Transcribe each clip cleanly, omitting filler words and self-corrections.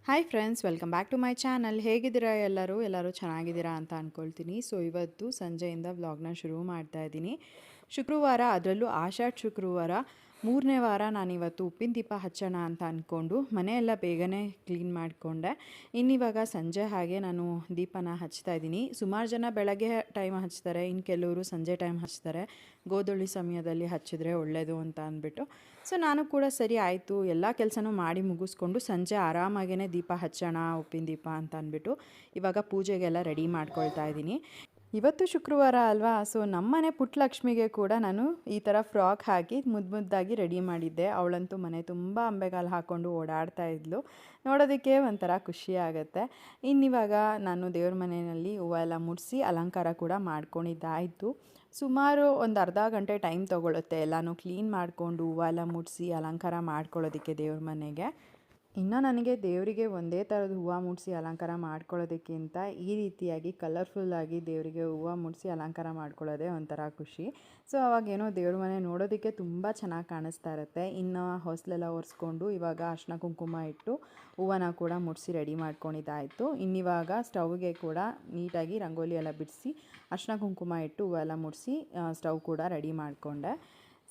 Hi friends, welcome back to my channel. ಹೇಗಿದ್ದೀರಾ ಎಲ್ಲರೂ ಚೆನ್ನಾಗಿದ್ದೀರಾ ಅಂತ ಅಂದ್ಕೊಳ್ತೀನಿ. ಸೊ ಇವತ್ತು ಸಂಜೆಯಿಂದ ವ್ಲಾಗ್ನ ಶುರು ಮಾಡ್ತಾ ಇದ್ದೀನಿ. ಶುಕ್ರವಾರ, ಅದರಲ್ಲೂ ಆಷಾಢ ಶುಕ್ರವಾರ 3ನೇ ವಾರ ನಾನಿವತ್ತು ಉಪ್ಪಿನ ದೀಪ ಹಚ್ಚೋಣ ಅಂತ ಅಂದ್ಕೊಂಡು ಮನೆಯೆಲ್ಲ ಬೇಗನೆ ಕ್ಲೀನ್ ಮಾಡಿಕೊಂಡೆ. ಇನ್ನಿವಾಗ ಸಂಜೆ ಹಾಗೆ ನಾನು ದೀಪನ ಹಚ್ತಾ ಇದ್ದೀನಿ. ಸುಮಾರು ಜನ ಬೆಳಗ್ಗೆ ಟೈಮ್ ಹಚ್ತಾರೆ, ಇನ್ನು ಕೆಲವರು ಸಂಜೆ ಟೈಮ್ ಹಚ್ತಾರೆ. ಗೋಧೂಳಿ ಸಮಯದಲ್ಲಿ ಹಚ್ಚಿದ್ರೆ ಒಳ್ಳೆಯದು ಅಂತ ಅಂದ್ಬಿಟ್ಟು ಸೊ ನಾನು ಕೂಡ ಸರಿ ಆಯಿತು, ಎಲ್ಲ ಕೆಲಸನೂ ಮಾಡಿ ಮುಗಿಸ್ಕೊಂಡು ಸಂಜೆ ಆರಾಮಾಗೇ ದೀಪ ಹಚ್ಚೋಣ ಉಪ್ಪಿನ ದೀಪ ಅಂತ ಅಂದ್ಬಿಟ್ಟು ಇವಾಗ ಪೂಜೆಗೆಲ್ಲ ರೆಡಿ ಮಾಡ್ಕೊಳ್ತಾ ಇದ್ದೀನಿ. ಇವತ್ತು ಶುಕ್ರವಾರ ಅಲ್ವಾ, ಸೊ ನಮ್ಮನೆ ಪುಟ್ಟಲಕ್ಷ್ಮಿಗೆ ಕೂಡ ನಾನು ಈ ಥರ ಫ್ರಾಕ್ ಹಾಕಿ ಮುದ್ದಾಗಿ ರೆಡಿ ಮಾಡಿದ್ದೆ. ಅವಳಂತೂ ಮನೆ ತುಂಬ ಅಂಬೆಗಾಲು ಹಾಕ್ಕೊಂಡು ಓಡಾಡ್ತಾ ಇದ್ಲು. ನೋಡೋದಕ್ಕೆ ಒಂಥರ ಖುಷಿ ಆಗುತ್ತೆ. ಇನ್ನಿವಾಗ ನಾನು ದೇವ್ರ ಮನೆಯಲ್ಲಿ ಹೂವು ಎಲ್ಲ ಮುಡಿಸಿ ಅಲಂಕಾರ ಕೂಡ ಮಾಡ್ಕೊಂಡಿದ್ದಾಯಿತು. ಸುಮಾರು ಒಂದು ಅರ್ಧ ಗಂಟೆ ಟೈಮ್ ತೊಗೊಳುತ್ತೆ ಎಲ್ಲನೂ ಕ್ಲೀನ್ ಮಾಡಿಕೊಂಡು ಹೂವೆಲ್ಲ ಮುಡಿಸಿ ಅಲಂಕಾರ ಮಾಡ್ಕೊಳ್ಳೋದಕ್ಕೆ ದೇವ್ರ ಮನೆಗೆ. ಇನ್ನು ನನಗೆ ದೇವರಿಗೆ ಒಂದೇ ಥರದ ಹೂವು ಮುಡಿಸಿ ಅಲಂಕಾರ ಮಾಡ್ಕೊಳ್ಳೋದಕ್ಕಿಂತ ಈ ರೀತಿಯಾಗಿ ಕಲರ್ಫುಲ್ಲಾಗಿ ದೇವರಿಗೆ ಹೂವು ಮುಡಿಸಿ ಅಲಂಕಾರ ಮಾಡ್ಕೊಳ್ಳೋದೇ ಒಂಥರ ಖುಷಿ. ಸೊ ಅವಾಗೇನೋ ದೇವ್ರ ಮನೆ ನೋಡೋದಕ್ಕೆ ತುಂಬ ಚೆನ್ನಾಗಿ ಕಾಣಿಸ್ತಾ ಇರುತ್ತೆ. ಇನ್ನು ಹೊಸಲೆಲ್ಲ ಒರೆಸ್ಕೊಂಡು ಇವಾಗ ಅರ್ಶಿನ ಕುಂಕುಮ ಇಟ್ಟು ಹೂವನ್ನ ಕೂಡ ಮುಡಿಸಿ ರೆಡಿ ಮಾಡ್ಕೊಂಡಿದ್ದಾಯಿತು. ಇನ್ನಿವಾಗ ಸ್ಟವ್ಗೆ ಕೂಡ ನೀಟಾಗಿ ರಂಗೋಲಿ ಎಲ್ಲ ಬಿಡಿಸಿ ಅರ್ಶಿನ ಕುಂಕುಮ ಇಟ್ಟು ಹೂವೆಲ್ಲ ಮುಡಿಸಿ ಸ್ಟವ್ ಕೂಡ ರೆಡಿ ಮಾಡಿಕೊಂಡೆ.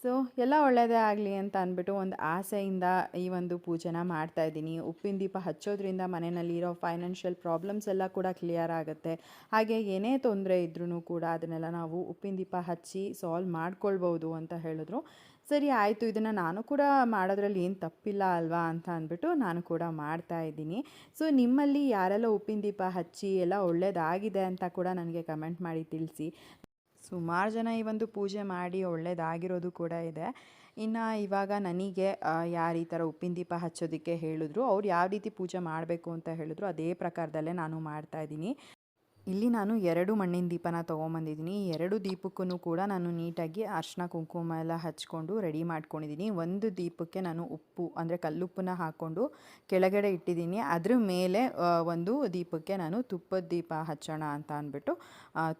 ಸೊ ಎಲ್ಲ ಒಳ್ಳೆಯದೇ ಆಗಲಿ ಅಂತ ಅಂದ್ಬಿಟ್ಟು ಒಂದು ಆಸೆಯಿಂದ ಈ ಒಂದು ಪೂಜೆನ ಮಾಡ್ತಾಯಿದ್ದೀನಿ. ಉಪ್ಪಿನ ದೀಪ ಹಚ್ಚೋದ್ರಿಂದ ಮನೆಯಲ್ಲಿರೋ ಫೈನಾನ್ಷಿಯಲ್ ಪ್ರಾಬ್ಲಮ್ಸ್ ಎಲ್ಲ ಕೂಡ ಕ್ಲಿಯರ್ ಆಗುತ್ತೆ. ಹಾಗೆ ಏನೇ ತೊಂದರೆ ಇದ್ರೂ ಕೂಡ ಅದನ್ನೆಲ್ಲ ನಾವು ಉಪ್ಪಿನ ದೀಪ ಹಚ್ಚಿ ಸಾಲ್ವ್ ಮಾಡ್ಕೊಳ್ಬೋದು ಅಂತ ಹೇಳಿದ್ರು. ಸರಿ ಆಯಿತು, ಇದನ್ನು ನಾನು ಕೂಡ ಮಾಡೋದ್ರಲ್ಲಿ ಏನು ತಪ್ಪಿಲ್ಲ ಅಲ್ವಾ ಅಂತ ಅಂದ್ಬಿಟ್ಟು ನಾನು ಕೂಡ ಮಾಡ್ತಾಯಿದ್ದೀನಿ. ಸೊ ನಿಮ್ಮಲ್ಲಿ ಯಾರೆಲ್ಲ ಉಪ್ಪಿನ ದೀಪ ಹಚ್ಚಿ ಎಲ್ಲ ಒಳ್ಳೆಯದಾಗಿದೆ ಅಂತ ಕೂಡ ನನಗೆ ಕಮೆಂಟ್ ಮಾಡಿ ತಿಳಿಸಿ. ಸುಮಾರು ಜನ ಈ ಒಂದು ಪೂಜೆ ಮಾಡಿ ಒಳ್ಳೆಯದಾಗಿರೋದು ಕೂಡ ಇದೆ. ಇನ್ನು ಇವಾಗ ನನಗೆ ಯಾರು ಈ ಥರ ಉಪ್ಪಿನ ದೀಪ ಹಚ್ಚೋದಕ್ಕೆ ಹೇಳಿದ್ರು, ಅವ್ರು ಯಾವ ರೀತಿ ಪೂಜೆ ಮಾಡಬೇಕು ಅಂತ ಹೇಳಿದ್ರು ಅದೇ ಪ್ರಕಾರದಲ್ಲೇ ನಾನು ಮಾಡ್ತಾಯಿದ್ದೀನಿ. ಇಲ್ಲಿ ನಾನು 2 ಮಣ್ಣಿನ ದೀಪನ ತೊಗೊಂಬಂದಿದ್ದೀನಿ. ಈ 2 ದೀಪಕ್ಕೂ ಕೂಡ ನಾನು ನೀಟಾಗಿ ಅರ್ಶಿನ ಕುಂಕುಮ ಎಲ್ಲ ಹಚ್ಕೊಂಡು ರೆಡಿ ಮಾಡ್ಕೊಂಡಿದ್ದೀನಿ. ಒಂದು ದೀಪಕ್ಕೆ ನಾನು ಉಪ್ಪು ಅಂದರೆ ಕಲ್ಲುಪ್ಪನ್ನ ಹಾಕ್ಕೊಂಡು ಕೆಳಗಡೆ ಇಟ್ಟಿದ್ದೀನಿ. ಅದ್ರ ಮೇಲೆ ಒಂದು ದೀಪಕ್ಕೆ ನಾನು ತುಪ್ಪದ ದೀಪ ಹಚ್ಚೋಣ ಅಂತ ಅಂದ್ಬಿಟ್ಟು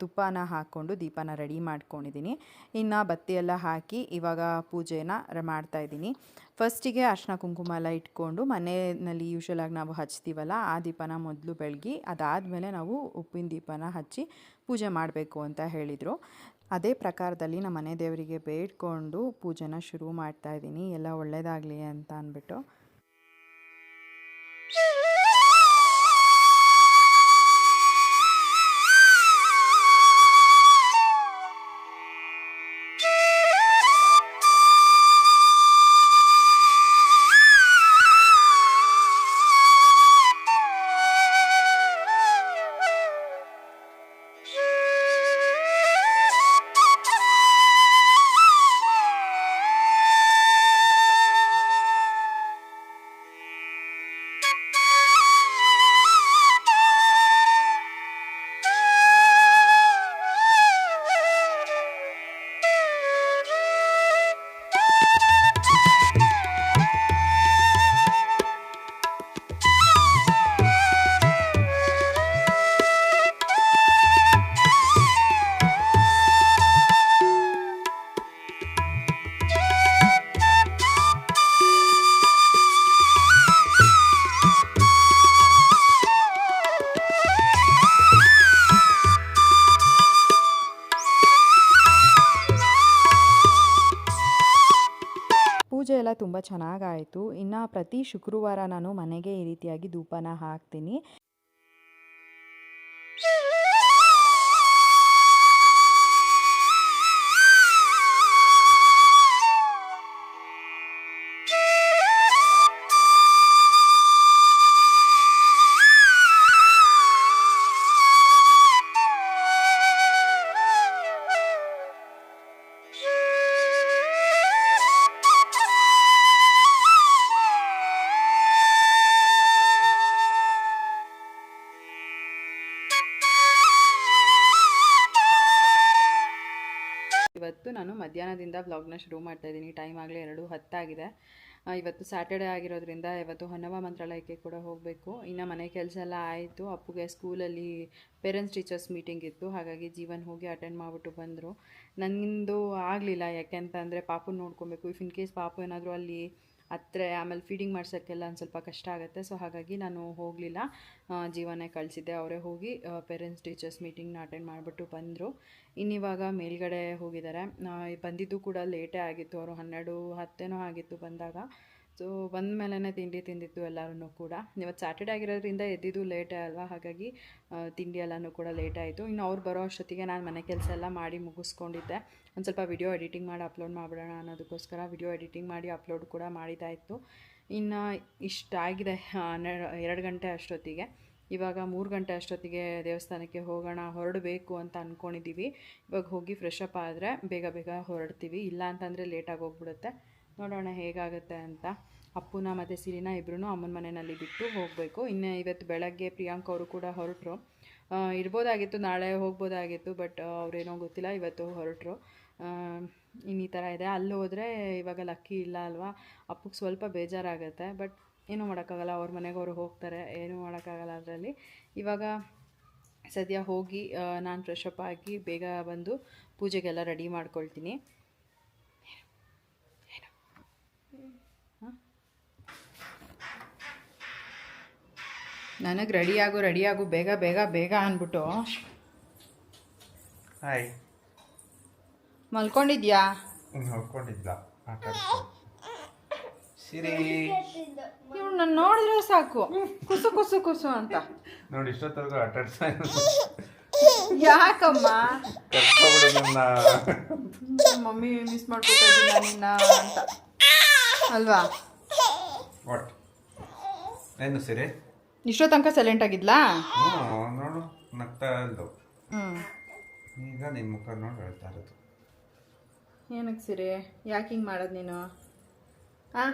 ತುಪ್ಪನ ಹಾಕ್ಕೊಂಡು ದೀಪನ ರೆಡಿ ಮಾಡ್ಕೊಂಡಿದ್ದೀನಿ. ಇನ್ನು ಬತ್ತಿ ಎಲ್ಲ ಹಾಕಿ ಇವಾಗ ಪೂಜೆನ ಮಾಡ್ತಾಯಿದ್ದೀನಿ. ಫಸ್ಟಿಗೆ ಅರ್ಶಿನ ಕುಂಕುಮ ಎಲ್ಲ ಇಟ್ಕೊಂಡು ಮನೆಯಲ್ಲಿ ಯೂಶ್ವಲಾಗಿ ನಾವು ಹಚ್ತೀವಲ್ಲ ಆ ದೀಪನ ಮೊದಲು ಬೆಳಗಿ ಅದಾದಮೇಲೆ ನಾವು ಉಪ್ಪಿನ ದೀಪನ ಹಚ್ಚಿ ಪೂಜೆ ಮಾಡಬೇಕು ಅಂತ ಹೇಳಿದರು. ಅದೇ ಪ್ರಕಾರದಲ್ಲಿ ನಮ್ಮ ಮನೆ ದೇವರಿಗೆ ಬೇಡ್ಕೊಂಡು ಪೂಜೆನ ಶುರು ಮಾಡ್ತಾಯಿದ್ದೀನಿ, ಎಲ್ಲ ಒಳ್ಳೆಯದಾಗಲಿ ಅಂತ ಅಂದ್ಬಿಟ್ಟು. ಪೂಜೆ ಎಲ್ಲ ತುಂಬ ಚೆನ್ನಾಗಾಯಿತು. ಇನ್ನು ಪ್ರತಿ ಶುಕ್ರವಾರ ನಾನು ಮನೆಗೆ ಈ ರೀತಿಯಾಗಿ ಧೂಪನ ಹಾಕ್ತೀನಿ. ಇವತ್ತು ನಾನು ಮಧ್ಯಾಹ್ನದಿಂದ ವ್ಲಾಗ್ನ ಶುರು ಮಾಡ್ತಾಯಿದ್ದೀನಿ. ಟೈಮ್ ಆಗಲೇ 2:10 ಇವತ್ತು ಸ್ಯಾಟರ್ಡೆ ಆಗಿರೋದ್ರಿಂದ ಇವತ್ತು ಹೊನ್ನವ ಮಂತ್ರಾಲಯಕ್ಕೆ ಕೂಡ ಹೋಗಬೇಕು. ಇನ್ನು ಮನೆ ಕೆಲಸ ಎಲ್ಲ ಆಯಿತು. ಅಪ್ಪುಗೆ ಸ್ಕೂಲಲ್ಲಿ ಪೇರೆಂಟ್ಸ್ ಟೀಚರ್ಸ್ ಮೀಟಿಂಗ್ ಇತ್ತು, ಹಾಗಾಗಿ ಜೀವನ್ ಹೋಗಿ ಅಟೆಂಡ್ ಮಾಡಿಬಿಟ್ಟು ಬಂದರು. ನನ್ನದು ಆಗಲಿಲ್ಲ, ಯಾಕೆಂತಂದರೆ ಪಾಪು ನೋಡ್ಕೊಬೇಕು. ಇಫ್ ಇನ್ ಕೇಸ್ ಪಾಪು ಏನಾದರೂ ಅಲ್ಲಿ ಹತ್ರ, ಆಮೇಲೆ ಫೀಡಿಂಗ್ ಮಾಡ್ಸೋಕ್ಕೆಲ್ಲ ಒಂದು ಸ್ವಲ್ಪ ಕಷ್ಟ ಆಗುತ್ತೆ. ಸೊ ಹಾಗಾಗಿ ನಾನು ಹೋಗಲಿಲ್ಲ, ಜೀವನೇ ಕಳಿಸಿದ್ದೆ. ಅವರೇ ಹೋಗಿ ಪೇರೆಂಟ್ಸ್ ಟೀಚರ್ಸ್ ಮೀಟಿಂಗ್ನ ಅಟೆಂಡ್ ಮಾಡಿಬಿಟ್ಟು ಬಂದರು. ಇನ್ನಿವಾಗ ಮೇಲ್ಗಡೆ ಹೋಗಿದ್ದಾರೆ. ಬಂದಿದ್ದು ಕೂಡ ಲೇಟೇ ಆಗಿತ್ತು, ಅವರು 12:10 ಆಗಿತ್ತು ಬಂದಾಗ. ಸೊ ಬಂದ ಮೇಲೇ ತಿಂಡಿ ತಿಂದಿದ್ದು ಎಲ್ಲರೂ ಕೂಡ. ಇವತ್ತು ಸ್ಯಾಟರ್ಡೇ ಆಗಿರೋದ್ರಿಂದ ಎದ್ದಿದ್ದು ಲೇಟೇ ಅಲ್ವಾ, ಹಾಗಾಗಿ ತಿಂಡಿ ಎಲ್ಲನೂ ಕೂಡ ಲೇಟ್ ಆಯಿತು. ಇನ್ನು ಅವ್ರು ಬರೋ ಅಷ್ಟೊತ್ತಿಗೆ ನಾನು ಮನೆ ಕೆಲಸ ಎಲ್ಲ ಮಾಡಿ ಮುಗಿಸ್ಕೊಂಡಿದ್ದೆ. ಒಂದು ಸ್ವಲ್ಪ ವಿಡಿಯೋ ಎಡಿಟಿಂಗ್ ಮಾಡಿ ಅಪ್ಲೋಡ್ ಮಾಡಿಬಿಡೋಣ ಅನ್ನೋದಕ್ಕೋಸ್ಕರ ವಿಡಿಯೋ ಎಡಿಟಿಂಗ್ ಮಾಡಿ ಅಪ್ಲೋಡ್ ಕೂಡ ಮಾಡಿದ್ದಾಯಿತು. ಇನ್ನು ಇಷ್ಟಾಗಿದೆ 2 ಗಂಟೆ ಅಷ್ಟೊತ್ತಿಗೆ. ಇವಾಗ 3 ಗಂಟೆ ಅಷ್ಟೊತ್ತಿಗೆ ದೇವಸ್ಥಾನಕ್ಕೆ ಹೊರಡಬೇಕು ಅಂತ ಅಂದ್ಕೊಂಡಿದ್ದೀವಿ. ಇವಾಗ ಹೋಗಿ ಫ್ರೆಶ್ ಅಪ್ ಆದರೆ ಬೇಗ ಬೇಗ ಹೊರಡ್ತೀವಿ, ಇಲ್ಲ ಅಂತಂದರೆ ಲೇಟಾಗಿ ಹೋಗ್ಬಿಡುತ್ತೆ. ನೋಡೋಣ ಹೇಗಾಗುತ್ತೆ ಅಂತ. ಅಪ್ಪುನ ಮತ್ತು ಸಿರಿನ ಇಬ್ಬರೂ ಅಮ್ಮನ ಮನೆಯಲ್ಲಿ ಬಿಟ್ಟು ಹೋಗಬೇಕು. ಇನ್ನು ಇವತ್ತು ಬೆಳಗ್ಗೆ ಪ್ರಿಯಾಂಕ್ ಅವರು ಕೂಡ ಹೊರಟರು. ಇರ್ಬೋದಾಗಿತ್ತು, ನಾಳೆ ಹೋಗ್ಬೋದಾಗಿತ್ತು, ಬಟ್ ಅವ್ರೇನೋ ಗೊತ್ತಿಲ್ಲ, ಇವತ್ತು ಹೊರಟರು. ಇನ್ನು ಈ ಥರ ಇದೆ. ಅಲ್ಲಿ ಹೋದರೆ ಇವಾಗ ಲಕ್ಕಿ ಇಲ್ಲ ಅಲ್ವಾ, ಅಪ್ಪಗೆ ಸ್ವಲ್ಪ ಬೇಜಾರಾಗುತ್ತೆ. ಬಟ್ ಏನೂ ಮಾಡೋಕ್ಕಾಗಲ್ಲ, ಅವ್ರ ಮನೆಗೆ ಅವರು ಹೋಗ್ತಾರೆ, ಏನೂ ಮಾಡೋಕ್ಕಾಗಲ್ಲ ಅದರಲ್ಲಿ. ಇವಾಗ ಸದ್ಯ ಹೋಗಿ ನಾನು ಫ್ರೆಶ್ ಅಪ್ ಆಗಿ ಬೇಗ ಬಂದು ಪೂಜೆಗೆಲ್ಲ ರೆಡಿ ಮಾಡ್ಕೊಳ್ತೀನಿ. ನನಗೆ ರೆಡಿಯಾಗು ಬೇಗ ಬೇಗ ಬೇಗ ಅಂದ್ಬಿಟ್ಟು ಮಲ್ಕೊಂಡಿದ್ಯಾ? ಮಲ್ಕೊಂಡಿದ್ದ ಸಿರಿ ಇವ್ರು ನಾನು ನೋಡಿದ್ರೆ ಸಾಕು ಕುಸು ಕುಸು ಕುಸು ಅಂತ. ನೋಡಿ ಇಷ್ಟೊತ್ತರೆಗೂ ಆಟಾಡ್ಸ ಯಾಕಮ್ಮ ಕರ್ಕೊಬಿಡಿ ನನ್ನ ಮಮ್ಮಿ ಮಿಸ್ ಮಾಡ್ಕೊತಾ ನಿನ್ನ ಅಂತ ಅಲ್ವಾ? ವಾಟ್ ಏನು ಸಿರಿ ಇಷ್ಟೋ ತನಕ ಸೈಲೆಂಟ್ ಆಗಿದ್ಲಾ? ನೋಡು ನಗ್ತಾ ಇಲ್ದು. ಈಗ ನಿನ್ನ ಮುಖ ನೋಡಿ ಹೇಳ್ತಾ ಇರೋದು. ಏನಕ್ಕೆ ಸಿರಿ, ಯಾಕೆ ಹಿಂಗೆ ಮಾಡೋದು ನೀನು?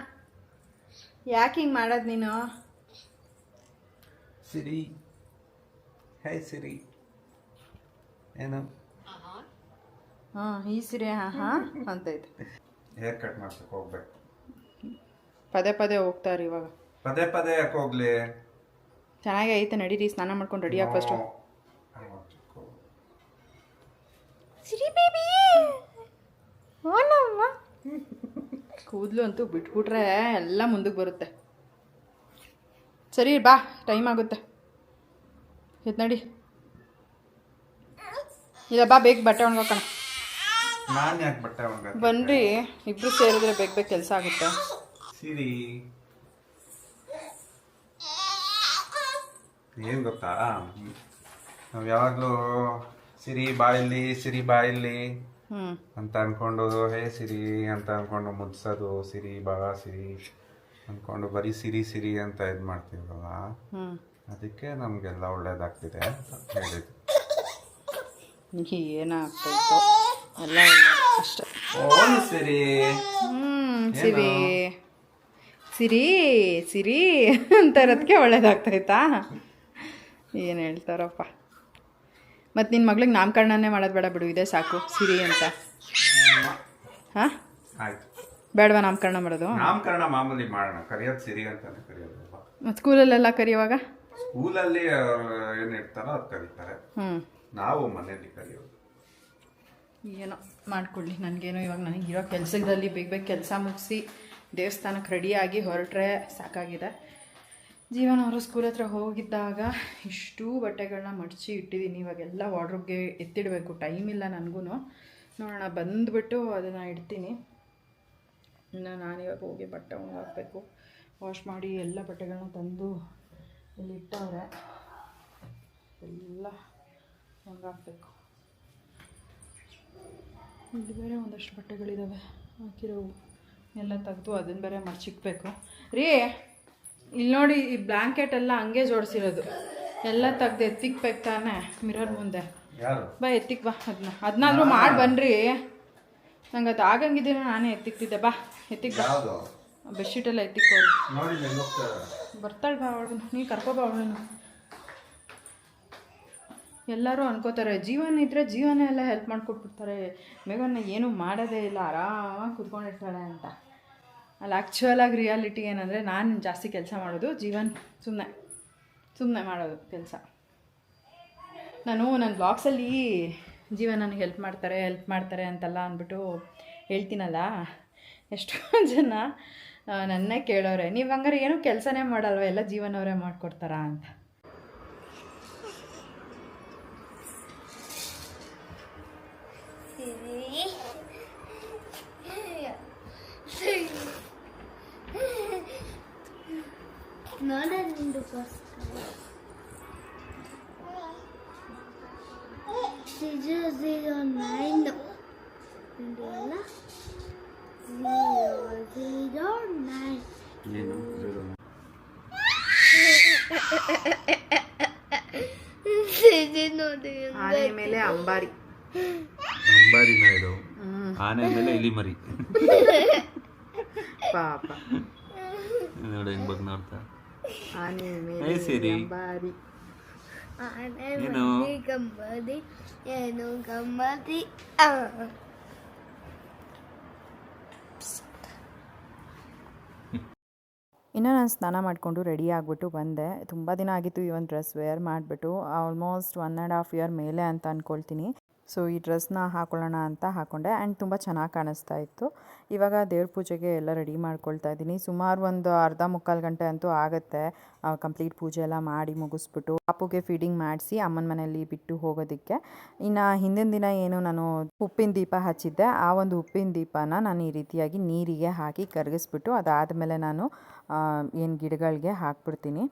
ಯಾಕೆ ಹಿಂಗೆ ಮಾಡೋದು ನೀನು? ಸಿರಿ ಹೇ ಸಿರಿ ಏನು ಈ ಸಿರಿ ಅಂತ ಇದೆ. ಹೇರ್ ಕಟ್ ಮಾಡ್ಸಕ್ಕೆ ಹೋಗ್ಬೇಕು. ಪದೇ ಪದೇ ಹೋಗ್ತಾರೆ ಇವಾಗ. ಪದೇ ಪದೇ ಯಾಕೆ ಹೋಗ್ಲಿ? ಚೆನ್ನಾಗಿ ಐತೆ, ನಡೀರಿ ಸ್ನಾನ ಮಾಡ್ಕೊಂಡು ರೆಡಿ ಆಗಿ ಫಸ್ಟು. ಸಿರಿ ಬೇಬಿ ಓನಮ್ಮ ಕೂದಲು ಅಂತೂ ಬಿಟ್ಬಿಟ್ರೆ ಎಲ್ಲ ಮುಂದಕ್ಕೆ ಬರುತ್ತೆ. ಸರಿ ಬಾ, ಟೈಮ್ ಆಗುತ್ತೆ, ಎದ್ದು ನಡಿ. ಇಲ್ಲ ಬಾ, ಬೇಗ ಬಟ್ಟೆ ಒಣಗೋಕೋಣ. ನಾನು ಯಾಕೆ ಬಟ್ಟೆ ಒಣಗ? ಬನ್ರಿ, ಇಬ್ರು ಸೇರಿದ್ರೆ ಬೇಗ ಬೇಗ ಕೆಲಸ ಆಗುತ್ತೆ. ಸಿರಿ ಏನು ಗೊತ್ತಾ, ನಾವು ಯಾವಾಗಲೂ ಸಿರಿ ಬಾಯಿಲ್ಲಿ ಅಂತ ಅನ್ಕೊಂಡು ಹೇ ಸಿರಿ ಅಂತ ಅನ್ಕೊಂಡು ಮುದ್ಸೋದು, ಸಿರಿ ಬಾ ಸಿರಿ ಅನ್ಕೊಂಡು ಬರೀ ಸಿರಿ ಅಂತ ಇದು ಮಾಡ್ತೀವಲ್ಲ, ಅದಕ್ಕೆ ನಮಗೆಲ್ಲ ಒಳ್ಳೇದಾಗ್ತಿದೆ ಅಂತ ಹೇಳಿದ್ದು. ಏನಾಗ್ತಾಯಿತ್ತು ಎಲ್ಲ ಅಷ್ಟೇ. ಸಿರಿ ಸಿರಿ ಸಿರಿ ಸಿರಿ ಅಂತ ಇರೋದಕ್ಕೆ ಒಳ್ಳೇದಾಗ್ತಾಯ್ತಾ? ಏನು ಹೇಳ್ತಾರಪ್ಪ. ಮತ್ತು ನಿನ್ನ ಮಗಳಿಗೆ ನಾಮಕರಣನೇ ಮಾಡೋದು ಬೇಡ ಬಿಡು, ಇದೆ ಸಾಕು ಸಿರಿ ಅಂತ. ಹಾಂ ಆಯ್ತು, ಬೇಡವಾ ನಾಮಕರಣ ಮಾಡೋದು? ನಾಮಕರಣ ಮಾಮೂಲಿ ಮಾಡೋಣ, ಕರೆಯೋದು ಸಿರಿ ಅಂತಾನೆ ಕರೆಯೋದು. ಮತ್ತು ಸ್ಕೂಲಲ್ಲೆಲ್ಲ ಕರೆಯುವಾಗ ಸ್ಕೂಲಲ್ಲಿ ಏನು ಇರ್ತಾರೋ ಅದು ಕರೀತಾರೆ, ನಾವು ಮನೆಯಲ್ಲಿ ಕರೆಯೋದು. ಏನೋ ಮಾಡ್ಕೊಳ್ಳಿ, ನನಗೇನೋ ಇವಾಗ ನನಗಿರೋ ಕೆಲಸದಲ್ಲಿ ಬೇಗ ಬೇಗ ಕೆಲಸ ಮುಗಿಸಿ ದೇವಸ್ಥಾನಕ್ಕೆ ರೆಡಿಯಾಗಿ ಹೊರಟ್ರೆ ಸಾಕಾಗಿದೆ. ಜೀವನ ಅವರು ಸ್ಕೂಲ್ ಹತ್ರ ಹೋಗಿದ್ದಾಗ ಇಷ್ಟೂ ಬಟ್ಟೆಗಳನ್ನ ಮಡಚಿ ಇಟ್ಟಿದ್ದೀನಿ. ಇವಾಗೆಲ್ಲ ವಾರ್ಡ್ರೋಬ್ಗೆ ಎತ್ತಿಡಬೇಕು, ಟೈಮ್ ಇಲ್ಲ ನನಗೂ. ನೋಡೋಣ, ಬಂದುಬಿಟ್ಟು ಅದನ್ನು ಇಡ್ತೀನಿ. ಇನ್ನು ನಾನಿವಾಗ ಹೋಗಿ ಬಟ್ಟೆ ಒಣಗಾಕಬೇಕು. ವಾಶ್ ಮಾಡಿ ಎಲ್ಲ ಬಟ್ಟೆಗಳನ್ನ ತಂದು ಇಲ್ಲಿ ಇಟ್ಟವ್ರೆ, ಎಲ್ಲ ಒಣಗಾಕಬೇಕು. ಇಲ್ಲಿ ಬೇರೆ ಒಂದಷ್ಟು ಬಟ್ಟೆಗಳಿದ್ದಾವೆ ಹಾಕಿರೋವು, ಎಲ್ಲ ತೆಗೆದು ಅದನ್ನು ಬೇರೆ ಮರ್ಚಿಕ್ಬೇಕು ರೀ. ಇಲ್ಲಿ ನೋಡಿ, ಈ ಬ್ಲ್ಯಾಂಕೆಟ್ ಎಲ್ಲ ಹಂಗೆ ಜೋಡಿಸಿರೋದು, ಎಲ್ಲ ತೆಗ್ದು ಎತ್ತಿಕ್ಬೇಕು ತಾನೆ ಮಿರರ್ ಮುಂದೆ. ಬಾ ಎತ್ತಿಕ್ ಬಾ, ಅದನ್ನಾದ್ರೂ ಮಾಡಿ ಬನ್ನಿರಿ. ನಂಗೆ ಅದು ಆಗಂಗಿದ್ದೀರ, ನಾನೇ ಎತ್ತಿಕ್ತಿದ್ದೆ. ಬಾ ಎತ್ತಿಕ್ ಬಾ, ಬೆಡ್ಶೀಟ್ ಎಲ್ಲ ಎತ್ತಿಕ್ಕೋ. ಬರ್ತಾಳೆ ಬಾ ಅವಳು, ನೀನು ಕರ್ಕೊಬಾ ಅವಳನ್ನು. ಎಲ್ಲರೂ ಅನ್ಕೋತಾರೆ ಜೀವನ ಇದ್ದರೆ ಜೀವನ ಎಲ್ಲ ಹೆಲ್ಪ್ ಮಾಡ್ಕೊಟ್ಬಿಡ್ತಾರೆ, ಮೇಘನ ಏನೂ ಮಾಡೋದೇ ಇಲ್ಲ, ಆರಾಮಾಗಿ ಕೂತ್ಕೊಂಡಿರ್ತಾಳೆ ಅಂತ. ಅಲ್ಲಿ ಆ್ಯಕ್ಚುಲಾಗಿ ರಿಯಾಲಿಟಿ ಏನಂದರೆ, ನಾನು ಜಾಸ್ತಿ ಕೆಲಸ ಮಾಡೋದು, ಜೀವನ ಸುಮ್ಮನೆ ಮಾಡೋದು ಕೆಲಸ. ನಾನು ನನ್ನ ಬ್ಲಾಗ್ಸಲ್ಲಿ ಜೀವನ ನನಗೆ ಹೆಲ್ಪ್ ಮಾಡ್ತಾರೆ ಅಂತೆಲ್ಲ ಅಂದ್ಬಿಟ್ಟು ಹೇಳ್ತೀನಲ್ಲ, ಎಷ್ಟೋ ಜನ ನನ್ನೇ ಕೇಳೋರೆ, ನೀವು ಹಂಗಾರೆ ಏನೂ ಕೆಲಸನೇ ಮಾಡಲ್ವ, ಎಲ್ಲ ಜೀವನವರೇ ಮಾಡಿಕೊಡ್ತಾರಾ ಅಂತ. ಏನು ಆನೆ ಮೇಲೆ ಅಂಬಾರಿ, ಅಂಬಾರಿನ ಇದು, ಆನೆ ಮೇಲೆ ಇಲಿ ಮರಿ. ಪಾಪ ನೋಡು ಹೆಂಗ್ ಬಗ್ಗೆ ನೋಡ್ತಾ. ಆನೆ ಏ ಮೇಲೆ ಸಿರಿ. ಅಂಬಾರಿ. ಏನು ಗಮ್ಮತಿ. ಇನ್ನು ನಾನು ಸ್ನಾನ ಮಾಡಿಕೊಂಡು ರೆಡಿ ಆಗಿಬಿಟ್ಟು ಬಂದೆ. ತುಂಬ ದಿನ ಆಗಿತ್ತು ಈ ಒಂದು ಡ್ರೆಸ್ ವೇರ್ ಮಾಡಿಬಿಟ್ಟು, ಆಲ್ಮೋಸ್ಟ್ 1.5 ಇಯರ್ ಮೇಲೆ ಅಂತ ಅಂದ್ಕೊಳ್ತೀನಿ. ಸೊ ಈ ಡ್ರೆಸ್ನ ಹಾಕೊಳ್ಳೋಣ ಅಂತ ಹಾಕ್ಕೊಂಡೆ ಆ್ಯಂಡ್ ತುಂಬ ಚೆನ್ನಾಗಿ ಕಾಣಿಸ್ತಾ ಇತ್ತು. ಇವಾಗ ದೇವ್ರ ಪೂಜೆಗೆ ಎಲ್ಲ ರೆಡಿ ಮಾಡ್ಕೊಳ್ತಾ ಇದ್ದೀನಿ. ಸುಮಾರು ಒಂದು ಅರ್ಧ ಮುಕ್ಕಾಲು ಗಂಟೆ ಅಂತೂ ಆಗುತ್ತೆ ಕಂಪ್ಲೀಟ್ ಪೂಜೆ ಎಲ್ಲ ಮಾಡಿ ಮುಗಿಸ್ಬಿಟ್ಟು ಪಾಪುಗೆ ಫೀಡಿಂಗ್ ಮಾಡಿಸಿ ಅಮ್ಮನ ಮನೆಯಲ್ಲಿ ಬಿಟ್ಟು ಹೋಗೋದಕ್ಕೆ. ಇನ್ನು ಹಿಂದಿನ ದಿನ ಏನು ನಾನು ಉಪ್ಪಿನ ದೀಪ ಹಚ್ಚಿದ್ದೆ, ಆ ಒಂದು ಉಪ್ಪಿನ ದೀಪನ ನಾನು ಈ ರೀತಿಯಾಗಿ ನೀರಿಗೆ ಹಾಕಿ ಕರಗಿಸ್ಬಿಟ್ಟು ಅದಾದಮೇಲೆ ನಾನು ಏನು ಗಿಡಗಳಿಗೆ ಹಾಕ್ಬಿಡ್ತೀನಿ.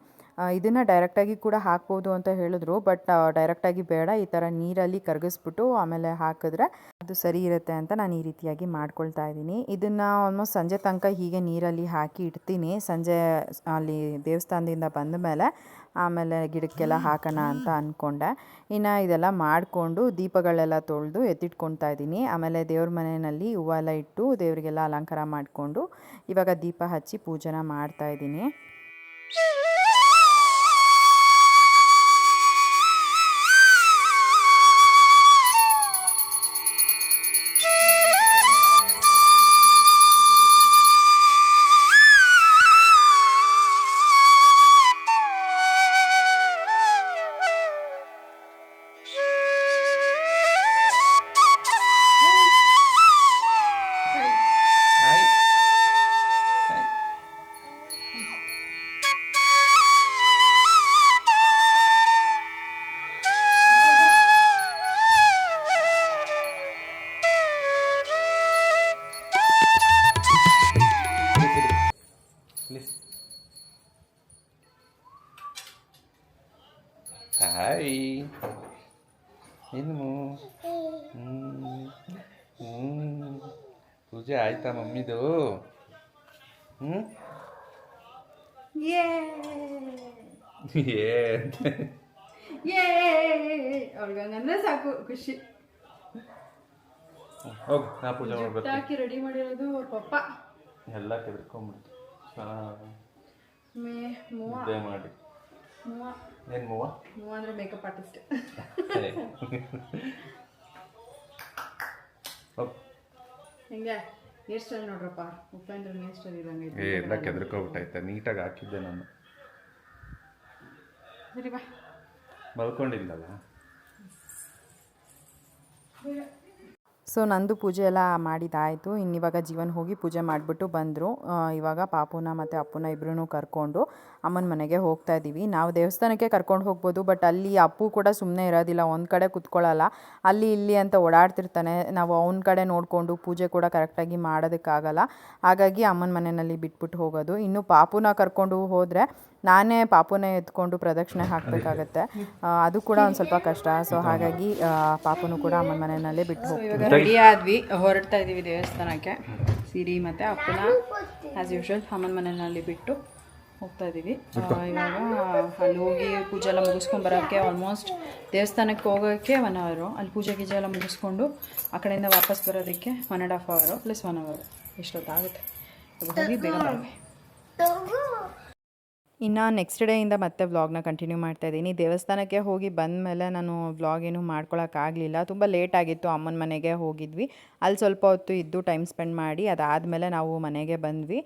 ಇದನ್ನು ಡೈರೆಕ್ಟಾಗಿ ಕೂಡ ಹಾಕ್ಬೋದು ಅಂತ ಹೇಳಿದ್ರು, ಬಟ್ ಡೈರೆಕ್ಟಾಗಿ ಬೇಡ, ಈ ಥರ ನೀರಲ್ಲಿ ಕರಗಿಸ್ಬಿಟ್ಟು ಆಮೇಲೆ ಹಾಕಿದ್ರೆ ಅದು ಸರಿ ಇರುತ್ತೆ ಅಂತ ನಾನು ಈ ರೀತಿಯಾಗಿ ಮಾಡ್ಕೊಳ್ತಾ ಇದ್ದೀನಿ. ಇದನ್ನು ಆಲ್ಮೋಸ್ಟ್ ಸಂಜೆ ತನಕ ಹೀಗೆ ನೀರಲ್ಲಿ ಹಾಕಿ ಇಡ್ತೀನಿ. ಸಂಜೆ ಅಲ್ಲಿ ದೇವಸ್ಥಾನದಿಂದ ಬಂದ ಮೇಲೆ ಆಮೇಲೆ ಗಿಡಕ್ಕೆಲ್ಲ ಹಾಕೋಣ ಅಂತ ಅಂದ್ಕೊಂಡೆ. ಇನ್ನು ಇದೆಲ್ಲ ಮಾಡಿಕೊಂಡು ದೀಪಗಳೆಲ್ಲ ತೊಳೆದು ಎತ್ತಿಟ್ಕೊಳ್ತಾ ಇದ್ದೀನಿ. ಆಮೇಲೆ ದೇವ್ರ ಮನೆಯಲ್ಲಿ ಹೂವೆಲ್ಲ ಇಟ್ಟು ದೇವರಿಗೆಲ್ಲ ಅಲಂಕಾರ ಮಾಡಿಕೊಂಡು ಇವಾಗ ದೀಪ ಹಚ್ಚಿ ಪೂಜೆನ ಮಾಡ್ತಾ ಇದ್ದೀನಿ. ಹಾಯ್ ಏನು ಪೂಜೆ ಆಯ್ತಾ ಮಮ್ಮಿದು? ಅವ್ಳಿಗಂಗಂದ್ರೆ ಸಾಕು ಖುಷಿ. ಹೋಗು ನಾ ಪೂಜೆ ಮಾಡ್ಬೇಕು. ಹಾಕಿ ರೆಡಿ ಮಾಡಿರೋದು ಅವ್ರ ಪಪ್ಪ ಎಲ್ಲ ಕೆದ್ಕೊಂಡ್ಬಿಡ್ತು. ಮೂವ ಮುದ್ದೆ ಮಾಡಿ ಮೂವ ಏನು ಮೂವ ಮೂವ ಅಂದರೆ ಮೇಕಪ್ ಆರ್ಟಿಸ್ಟ್. ಹೆಂಗೆ ಹೇರ್ ಸ್ಟೈಲ್ ನೋಡ್ರಪ್ಪ, ಉಪೇಂದ್ರ ಹೇರ್ ಸ್ಟೈಲ್ ಇರಂಗೆ ಎಲ್ಲ ಕೆದ್ರಕೋಬಿಟ್ಟೈತೆ. ನೀಟಾಗಿ ಹಾಕಿದ್ದೆ ನಾನು. ಸರಿ ಬಾ, ಮಲ್ಕೊಂಡಿಲ್ಲಲ್ಲ. ಸೊ ನಂದು ಪೂಜೆ ಎಲ್ಲ ಮಾಡಿದ್ದಾಯಿತು. ಇನ್ನಿವಾಗ ಜೀವನ್ ಹೋಗಿ ಪೂಜೆ ಮಾಡಿಬಿಟ್ಟು ಬಂದರು. ಇವಾಗ ಪಾಪುನ ಮತ್ತು ಅಪ್ಪುನ ಇಬ್ಬರೂ ಕರ್ಕೊಂಡು ಅಮ್ಮನ ಮನೆಗೆ ಹೋಗ್ತಾ ಇದ್ದೀವಿ. ನಾವು ದೇವಸ್ಥಾನಕ್ಕೆ ಕರ್ಕೊಂಡು ಹೋಗ್ಬೋದು, ಬಟ್ ಅಲ್ಲಿ ಅಪ್ಪು ಕೂಡ ಸುಮ್ಮನೆ ಇರೋದಿಲ್ಲ, ಒಂದು ಕಡೆ ಕುತ್ಕೊಳ್ಳಲ್ಲ, ಅಲ್ಲಿ ಇಲ್ಲಿ ಅಂತ ಓಡಾಡ್ತಿರ್ತಾನೆ. ನಾವು ಅವನ ಕಡೆ ನೋಡಿಕೊಂಡು ಪೂಜೆ ಕೂಡ ಕರೆಕ್ಟಾಗಿ ಮಾಡೋದಕ್ಕಾಗಲ್ಲ. ಹಾಗಾಗಿ ಅಮ್ಮನ ಮನೆಯಲ್ಲಿ ಬಿಟ್ಬಿಟ್ಟು ಹೋಗೋದು. ಇನ್ನು ಪಾಪುನ ಕರ್ಕೊಂಡು ಹೋದರೆ ನಾನೇ ಪಾಪುನೇ ಎತ್ಕೊಂಡು ಪ್ರದಕ್ಷಿಣೆ ಹಾಕಬೇಕಾಗತ್ತೆ, ಅದು ಕೂಡ ಒಂದು ಸ್ವಲ್ಪ ಕಷ್ಟ. ಸೊ ಹಾಗಾಗಿ ಪಾಪುನು ಕೂಡ ಅಮ್ಮನ ಮನೆಯಲ್ಲೇ ಬಿಟ್ಟು ಹೋಗ್ತೀವಿ. ರೆಡಿ ಆದ್ವಿ, ಹೊರಡ್ತಾ ಇದ್ದೀವಿ ದೇವಸ್ಥಾನಕ್ಕೆ. ಸಿರಿ ಮತ್ತು ಅಪ್ಪನ ಆ್ಯಸ್ ಯೂಶ್ವಲ್ ಅಮ್ಮನ ಮನೆಯಲ್ಲಿ ಬಿಟ್ಟು ಹೋಗ್ತಾ ಇದ್ದೀವಿ. ಇವಾಗ ಅಲ್ಲಿ ಹೋಗಿ ಪೂಜೆ ಎಲ್ಲ ಮುಗಿಸ್ಕೊಂಡು ಬರೋಕ್ಕೆ ಆಲ್ಮೋಸ್ಟ್ ದೇವಸ್ಥಾನಕ್ಕೆ ಹೋಗೋಕ್ಕೆ 1 ಅವರು, ಅಲ್ಲಿ ಪೂಜೆ ಗೀಜೆ ಎಲ್ಲ ಮುಗಿಸ್ಕೊಂಡು ಆ ಕಡೆಯಿಂದ ವಾಪಸ್ ಬರೋದಕ್ಕೆ 1.5 ಅವರು ಪ್ಲಸ್ 1 ಅವರು ಎಷ್ಟೊತ್ತಾಗುತ್ತೆ. ಹೋಗಿ ಬೇಗ ಬರಬೇಕು. ಇನ್ನು ನೆಕ್ಸ್ಟ್ ಡೇಯಿಂದ ಮತ್ತೆ ವ್ಲಾಗ್ನ ಕಂಟಿನ್ಯೂ ಮಾಡ್ತಾಯಿದ್ದೀನಿ. ದೇವಸ್ಥಾನಕ್ಕೆ ಹೋಗಿ ಬಂದ ಮೇಲೆ ನಾನು ವ್ಲಾಗ್ ಏನೂ ಮಾಡ್ಕೊಳಕ್ಕಾಗಲಿಲ್ಲ, ತುಂಬ ಲೇಟ್ ಆಗಿತ್ತು. ಅಮ್ಮನ ಮನೆಗೆ ಹೋಗಿದ್ವಿ, ಅಲ್ಲಿ ಸ್ವಲ್ಪ ಹೊತ್ತು ಇದ್ದು ಟೈಮ್ ಸ್ಪೆಂಡ್ ಮಾಡಿ ಅದಾದಮೇಲೆ ನಾವು ಮನೆಗೆ ಬಂದ್ವಿ.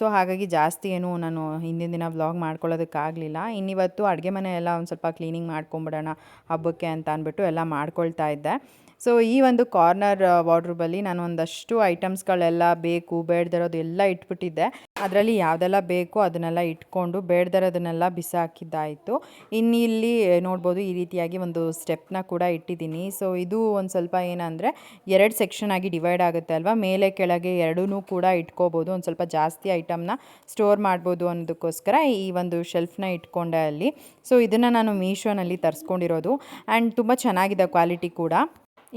ಸೊ ಹಾಗಾಗಿ ಜಾಸ್ತಿ ಏನು ನಾನು ಹಿಂದಿನ ದಿನ ವ್ಲಾಗ್ ಮಾಡ್ಕೊಳ್ಳೋದಕ್ಕಾಗಲಿಲ್ಲ. ಇನ್ನಿವತ್ತು ಅಡುಗೆ ಮನೆ ಎಲ್ಲ ಒಂದು ಸ್ವಲ್ಪ ಕ್ಲೀನಿಂಗ್ ಮಾಡ್ಕೊಂಬಿಡೋಣ ಹಬ್ಬಕ್ಕೆ ಅಂತ ಅಂದ್ಬಿಟ್ಟು ಎಲ್ಲ ಮಾಡ್ಕೊಳ್ತಾ ಇದ್ದೆ. ಸೊ ಈ ಒಂದು ಕಾರ್ನರ್ ವಾರ್ಡ್ರೋಬಲ್ಲಿ ನಾನು ಒಂದಷ್ಟು ಐಟಮ್ಸ್ಗಳೆಲ್ಲ ಬೇಕು ಬೇಡದಿರೋದು ಎಲ್ಲ ಇಟ್ಬಿಟ್ಟಿದ್ದೆ. ಅದರಲ್ಲಿ ಯಾವುದೆಲ್ಲ ಬೇಕೋ ಅದನ್ನೆಲ್ಲ ಇಟ್ಕೊಂಡು ಬೇಡದಿರೋದನ್ನೆಲ್ಲ ಬಿಸಾಕಿದ್ದಾಯಿತು. ಇನ್ನು ಇಲ್ಲಿ ನೋಡ್ಬೋದು ಈ ರೀತಿಯಾಗಿ ಒಂದು ಸ್ಟೆಪ್ನ ಕೂಡ ಇಟ್ಟಿದ್ದೀನಿ. ಸೊ ಇದು ಒಂದು ಸ್ವಲ್ಪ ಏನಂದರೆ 2 ಸೆಕ್ಷನ್ ಆಗಿ ಡಿವೈಡ್ ಆಗುತ್ತೆ ಅಲ್ವಾ, ಮೇಲೆ ಕೆಳಗೆ ಎರಡೂ ಕೂಡ ಇಟ್ಕೋಬೋದು. ಒಂದು ಸ್ವಲ್ಪ ಜಾಸ್ತಿ ಐಟಮ್ನ ಸ್ಟೋರ್ ಮಾಡ್ಬೋದು ಅನ್ನೋದಕ್ಕೋಸ್ಕರ ಈ ಒಂದು ಶೆಲ್ಫ್ನ ಇಟ್ಕೊಂಡೆ ಅಲ್ಲಿ. ಸೊ ಇದನ್ನು ನಾನು ಮೀಶೋನಲ್ಲಿ ತರಿಸ್ಕೊಂಡಿರೋದು ಆ್ಯಂಡ್ ತುಂಬ ಚೆನ್ನಾಗಿದೆ ಕ್ವಾಲಿಟಿ ಕೂಡ.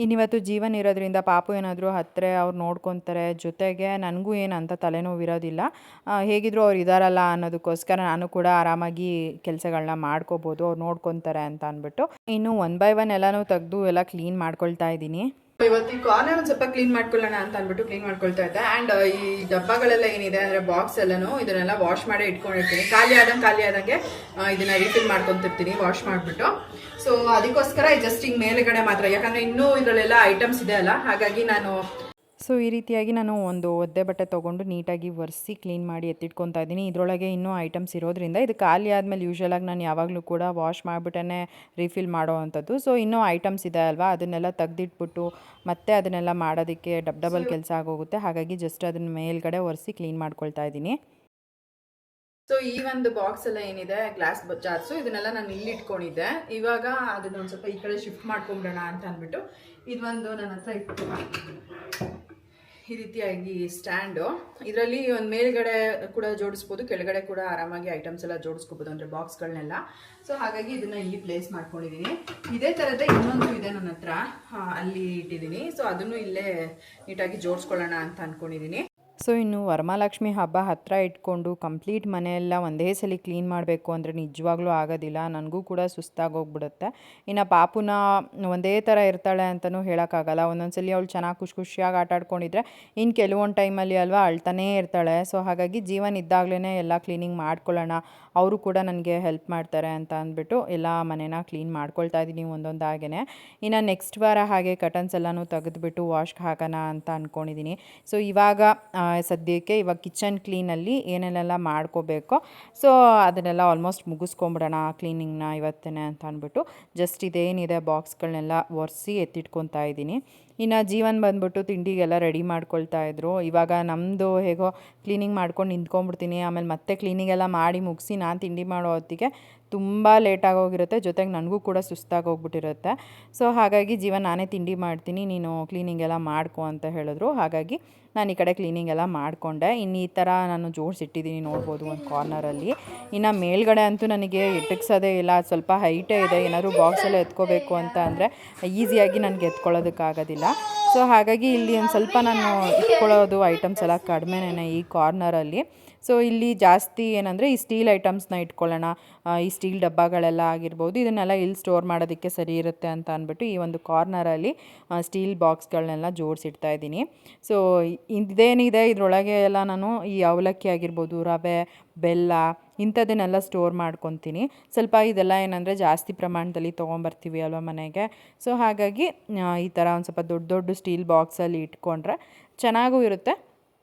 ಇನ್ನಿವತ್ತು ಜೀವನ್ ಇರೋದ್ರಿಂದ ಪಾಪು ಏನಾದರೂ ಹತ್ತಿರ ಅವ್ರು ನೋಡ್ಕೊತಾರೆ, ಜೊತೆಗೆ ನನಗೂ ಏನಂತ ತಲೆನೋವು ಇರೋದಿಲ್ಲ. ಹೇಗಿದ್ರು ಅವ್ರು ಇದ್ದಾರಲ್ಲ ಅನ್ನೋದಕ್ಕೋಸ್ಕರ ನಾನು ಕೂಡ ಆರಾಮಾಗಿ ಕೆಲಸಗಳನ್ನ ಮಾಡ್ಕೋಬೋದು, ಅವ್ರು ನೋಡ್ಕೊತಾರೆ ಅಂತ ಅಂದ್ಬಿಟ್ಟು. ಇನ್ನು 1 ಬೈ 1 ಎಲ್ಲನೂ ತೆಗೆದು ಎಲ್ಲ ಕ್ಲೀನ್ ಮಾಡ್ಕೊಳ್ತಾ ಇದ್ದೀನಿ. ಇವತ್ತು ಈ ಕಾರ್ನರ್ ಒಂದು ಸ್ವಲ್ಪ ಕ್ಲೀನ್ ಮಾಡ್ಕೊಳ್ಳೋಣ ಅಂತ ಅಂದ್ಬಿಟ್ಟು ಕ್ಲೀನ್ ಮಾಡ್ಕೊಳ್ತಾ ಇದ್ದೆ. ಆ್ಯಂಡ್ ಈ ಡಬ್ಬಗಳೆಲ್ಲ ಏನಿದೆ ಅಂದರೆ ಬಾಕ್ಸ್ ಎಲ್ಲನೂ ಇದನ್ನೆಲ್ಲ ವಾಶ್ ಮಾಡಿ ಇಟ್ಕೊಂಡಿರ್ತೀನಿ. ಖಾಲಿ ಆದಂಗೆ ಇದನ್ನ ರೀಫಿಲ್ ಮಾಡ್ಕೊತಿರ್ತೀನಿ ವಾಶ್ ಮಾಡಿಬಿಟ್ಟು. ಸೊ ಅದಕ್ಕೋಸ್ಕರ ಜಸ್ಟ್ ಹಿಂಗೆ ಮೇಲುಗಡೆ ಮಾತ್ರ, ಯಾಕಂದರೆ ಇನ್ನೂ ಇದರಲ್ಲೆಲ್ಲ ಐಟಮ್ಸ್ ಇದೆ ಅಲ್ಲ, ಹಾಗಾಗಿ ನಾನು ಈ ರೀತಿಯಾಗಿ ನಾನು ಒಂದು ಒದ್ದೆ ಬಟ್ಟೆ ತೊಗೊಂಡು ನೀಟಾಗಿ ಒರೆಸಿ ಕ್ಲೀನ್ ಮಾಡಿ ಎತ್ತಿಟ್ಕೊತಾ ಇದ್ದೀನಿ. ಇದರೊಳಗೆ ಇನ್ನೂ ಐಟಮ್ಸ್ ಇರೋದ್ರಿಂದ ಇದು ಖಾಲಿ ಆದಮೇಲೆ ಯೂಶ್ವಲಾಗಿ ನಾನು ಯಾವಾಗಲೂ ಕೂಡ ವಾಶ್ ಮಾಡಿಬಿಟ್ಟೇ ರೀಫಿಲ್ ಮಾಡೋ ಅಂಥದ್ದು. ಸೊ ಇನ್ನೂ ಐಟಮ್ಸ್ ಇದೆ ಅಲ್ವಾ, ಅದನ್ನೆಲ್ಲ ತೆಗ್ದಿಟ್ಬಿಟ್ಟು ಮತ್ತೆ ಅದನ್ನೆಲ್ಲ ಮಾಡೋದಕ್ಕೆ ಡಬಲ್ ಕೆಲಸ ಆಗೋಗುತ್ತೆ. ಹಾಗಾಗಿ ಜಸ್ಟ್ ಅದನ್ನ ಮೇಲ್ಗಡೆ ಒರೆಸಿ ಕ್ಲೀನ್ ಮಾಡ್ಕೊಳ್ತಾ ಇದ್ದೀನಿ. ಸೊ ಈ ಒಂದು ಬಾಕ್ಸ್ ಎಲ್ಲ ಏನಿದೆ ಗ್ಲಾಸ್ ಜಾರ್ಸು, ಇದನ್ನೆಲ್ಲ ನಾನು ಇಲ್ಲಿ ಇಟ್ಕೊಂಡಿದ್ದೆ. ಇವಾಗ ಅದನ್ನ ಒಂದು ಸ್ವಲ್ಪ ಈ ಕಡೆ ಶಿಫ್ಟ್ ಮಾಡ್ಕೊಂಬಿಡೋಣ ಅಂತ ಅಂದ್ಬಿಟ್ಟು ಇದೊಂದು ನನ್ನ ಹತ್ರ ಇಟ್ಟು ಈ ರೀತಿಯಾಗಿ ಸ್ಟ್ಯಾಂಡು. ಇದರಲ್ಲಿ ಒಂದು ಮೇಲ್ಗಡೆ ಕೂಡ ಜೋಡಿಸ್ಬೋದು, ಕೆಳಗಡೆ ಕೂಡ ಆರಾಮಾಗಿ ಐಟಮ್ಸ್ ಎಲ್ಲ ಜೋಡಿಸ್ಕೋಬೋದು, ಅಂದರೆ ಬಾಕ್ಸ್ಗಳನ್ನೆಲ್ಲ. ಸೊ ಹಾಗಾಗಿ ಇದನ್ನು ಇಲ್ಲಿ ಪ್ಲೇಸ್ ಮಾಡ್ಕೊಂಡಿದ್ದೀನಿ. ಇದೇ ಥರದ್ದೇ ಇನ್ನೊಂದು ಇದೆ ನನ್ನ ಹತ್ರ, ಅಲ್ಲಿ ಇಟ್ಟಿದ್ದೀನಿ. ಸೊ ಅದನ್ನು ಇಲ್ಲೇ ನೀಟಾಗಿ ಜೋಡಿಸ್ಕೊಳ್ಳೋಣ ಅಂತ ಅಂದ್ಕೊಂಡಿದ್ದೀನಿ. ಸೊ ಇನ್ನು ವರಮಹಾಲಕ್ಷ್ಮಿ ಹಬ್ಬ ಹತ್ತಿರ ಇಟ್ಕೊಂಡು ಕಂಪ್ಲೀಟ್ ಮನೆಯೆಲ್ಲ ಒಂದೇ ಸಲ ಕ್ಲೀನ್ ಮಾಡಬೇಕು ಅಂದರೆ ನಿಜವಾಗ್ಲೂ ಆಗೋದಿಲ್ಲ, ನನಗೂ ಕೂಡ ಸುಸ್ತಾಗೋಗ್ಬಿಡುತ್ತೆ. ಇನ್ನು ಪಾಪುನ ಒಂದೇ ಥರ ಇರ್ತಾಳೆ ಅಂತಲೂ ಹೇಳೋಕ್ಕಾಗಲ್ಲ. ಒಂದೊಂದು ಸಲ ಅವಳು ಚೆನ್ನಾಗಿ ಖುಷಿಯಾಗಿ ಆಟ ಆಡ್ಕೊಂಡಿದ್ರೆ ಇನ್ನು ಕೆಲವೊಂದು ಟೈಮಲ್ಲಿ ಅಲ್ವಾ ಅಳ್ತಾನೇ ಇರ್ತಾಳೆ. ಸೊ ಹಾಗಾಗಿ ಜೀವನ ಇದ್ದಾಗಲೇ ಎಲ್ಲ ಕ್ಲೀನಿಂಗ್ ಮಾಡ್ಕೊಳ್ಳೋಣ, ಅವರು ಕೂಡ ನನಗೆ ಹೆಲ್ಪ್ ಮಾಡ್ತಾರೆ ಅಂತ ಅಂದ್ಬಿಟ್ಟು ಎಲ್ಲ ಮನೇನ ಕ್ಲೀನ್ ಮಾಡ್ಕೊಳ್ತಾ ಇದ್ದೀನಿ ಒಂದೊಂದಾಗೇ. ಇನ್ನು ನೆಕ್ಸ್ಟ್ ವಾರ ಹಾಗೆ ಕಟನ್ಸ್ ಎಲ್ಲನೂ ತೆಗೆದುಬಿಟ್ಟು ವಾಶ್ಗೆ ಹಾಕೋಣ ಅಂತ ಅಂದ್ಕೊಂಡಿದ್ದೀನಿ. ಸೊ ಇವಾಗ ಸದ್ಯಕ್ಕೆ ಇವಾಗ ಕಿಚನ್ ಕ್ಲೀನಲ್ಲಿ ಏನೇನೆಲ್ಲ ಮಾಡ್ಕೋಬೇಕೋ ಸೊ ಅದನ್ನೆಲ್ಲ ಆಲ್ಮೋಸ್ಟ್ ಮುಗಿಸ್ಕೊಂಬಿಡೋಣ ಕ್ಲೀನಿಂಗ್ನ ಇವತ್ತೇ ಅಂತ ಅಂದ್ಬಿಟ್ಟು ಜಸ್ಟ್ ಇದೇನಿದೆ ಬಾಕ್ಸ್ಗಳನ್ನೆಲ್ಲ ಒರೆಸಿ ಎತ್ತಿಟ್ಕೊತಾ ಇದ್ದೀನಿ. ಇನ್ನು ಜೀವನ್ ಬಂದ್ಬಿಟ್ಟು ತಿಂಡಿಗೆಲ್ಲ ರೆಡಿ ಮಾಡ್ಕೊಳ್ತಾ ಇದ್ರು. ಇವಾಗ ನಮ್ಮದು ಹೇಗೋ ಕ್ಲೀನಿಂಗ್ ಮಾಡ್ಕೊಂಡು ನಿಂತ್ಕೊಂಡ್ಬಿಡ್ತೀನಿ, ಆಮೇಲೆ ಮತ್ತೆ ಕ್ಲೀನಿಂಗೆಲ್ಲ ಮಾಡಿ ಮುಗಿಸಿ ನಾನು ತಿಂಡಿ ಮಾಡೋ ಹೊತ್ತಿಗೆ ತುಂಬ ಲೇಟಾಗೋಗಿರುತ್ತೆ, ಜೊತೆಗೆ ನನಗೂ ಕೂಡ ಸುಸ್ತಾಗೋಗ್ಬಿಟ್ಟಿರುತ್ತೆ. ಸೊ ಹಾಗಾಗಿ ಜೀವನ್ ನಾನೇ ತಿಂಡಿ ಮಾಡ್ತೀನಿ, ನೀನು ಕ್ಲೀನಿಂಗೆಲ್ಲ ಮಾಡ್ಕೊ ಅಂತ ಹೇಳಿದ್ರು. ಹಾಗಾಗಿ ನಾನು ಈ ಕಡೆ ಕ್ಲೀನಿಂಗೆಲ್ಲ ಮಾಡಿಕೊಂಡೆ. ಇನ್ನು ಈ ಥರ ನಾನು ಜೋಡಿಸಿಟ್ಟಿದ್ದೀನಿ ನೋಡ್ಬೋದು ಒಂದು ಕಾರ್ನರಲ್ಲಿ. ಇನ್ನು ಮೇಲ್ಗಡೆ ಅಂತೂ ನನಗೆ ಎಟಕ್ಸೋದೇ ಇಲ್ಲ, ಸ್ವಲ್ಪ ಹೈಟೇ ಇದೆ. ಏನಾದರೂ ಬಾಕ್ಸೆಲ್ಲ ಎತ್ಕೋಬೇಕು ಅಂತ ಅಂದರೆ ಈಸಿಯಾಗಿ ನನಗೆ ಎತ್ಕೊಳ್ಳೋದಕ್ಕಾಗೋದಿಲ್ಲ. ಸೊ ಹಾಗಾಗಿ ಇಲ್ಲಿ ಒಂದು ಸ್ವಲ್ಪ ನಾನು ಇಟ್ಕೊಳ್ಳೋದು ಐಟಮ್ಸ್ ಎಲ್ಲ ಕಡಿಮೆನೇ ಈ ಕಾರ್ನರಲ್ಲಿ. ಸೊ ಇಲ್ಲಿ ಜಾಸ್ತಿ ಏನಂದರೆ ಈ ಸ್ಟೀಲ್ ಐಟಮ್ಸ್ನ ಇಟ್ಕೊಳ್ಳೋಣ, ಈ ಸ್ಟೀಲ್ ಡಬ್ಬಗಳೆಲ್ಲ ಆಗಿರ್ಬೋದು, ಇದನ್ನೆಲ್ಲ ಇಲ್ಲಿ ಸ್ಟೋರ್ ಮಾಡೋದಕ್ಕೆ ಸರಿ ಇರುತ್ತೆ ಅಂತ ಅಂದ್ಬಿಟ್ಟು ಈ ಒಂದು ಕಾರ್ನರಲ್ಲಿ ಸ್ಟೀಲ್ ಬಾಕ್ಸ್ಗಳನ್ನೆಲ್ಲ ಜೋಡಿಸಿಡ್ತಾ ಇದ್ದೀನಿ. ಸೊ ಇದೇನಿದೆ ಇದರೊಳಗೆ ಎಲ್ಲ ನಾನು ಈ ಅವಲಕ್ಕಿ ಆಗಿರ್ಬೋದು, ರವೆ, ಬೆಲ್ಲ ಇಂಥದ್ದನ್ನೆಲ್ಲ ಸ್ಟೋರ್ ಮಾಡ್ಕೊತೀನಿ. ಸ್ವಲ್ಪ ಇದೆಲ್ಲ ಏನಂದರೆ ಜಾಸ್ತಿ ಪ್ರಮಾಣದಲ್ಲಿ ತೊಗೊಂಬರ್ತೀವಿ ಅಲ್ವ ಮನೆಗೆ. ಸೊ ಹಾಗಾಗಿ ಈ ಥರ ಒಂದು ಸ್ವಲ್ಪ ದೊಡ್ಡ ದೊಡ್ಡ ಸ್ಟೀಲ್ ಬಾಕ್ಸಲ್ಲಿ ಇಟ್ಕೊಂಡ್ರೆ ಚೆನ್ನಾಗೂ ಇರುತ್ತೆ,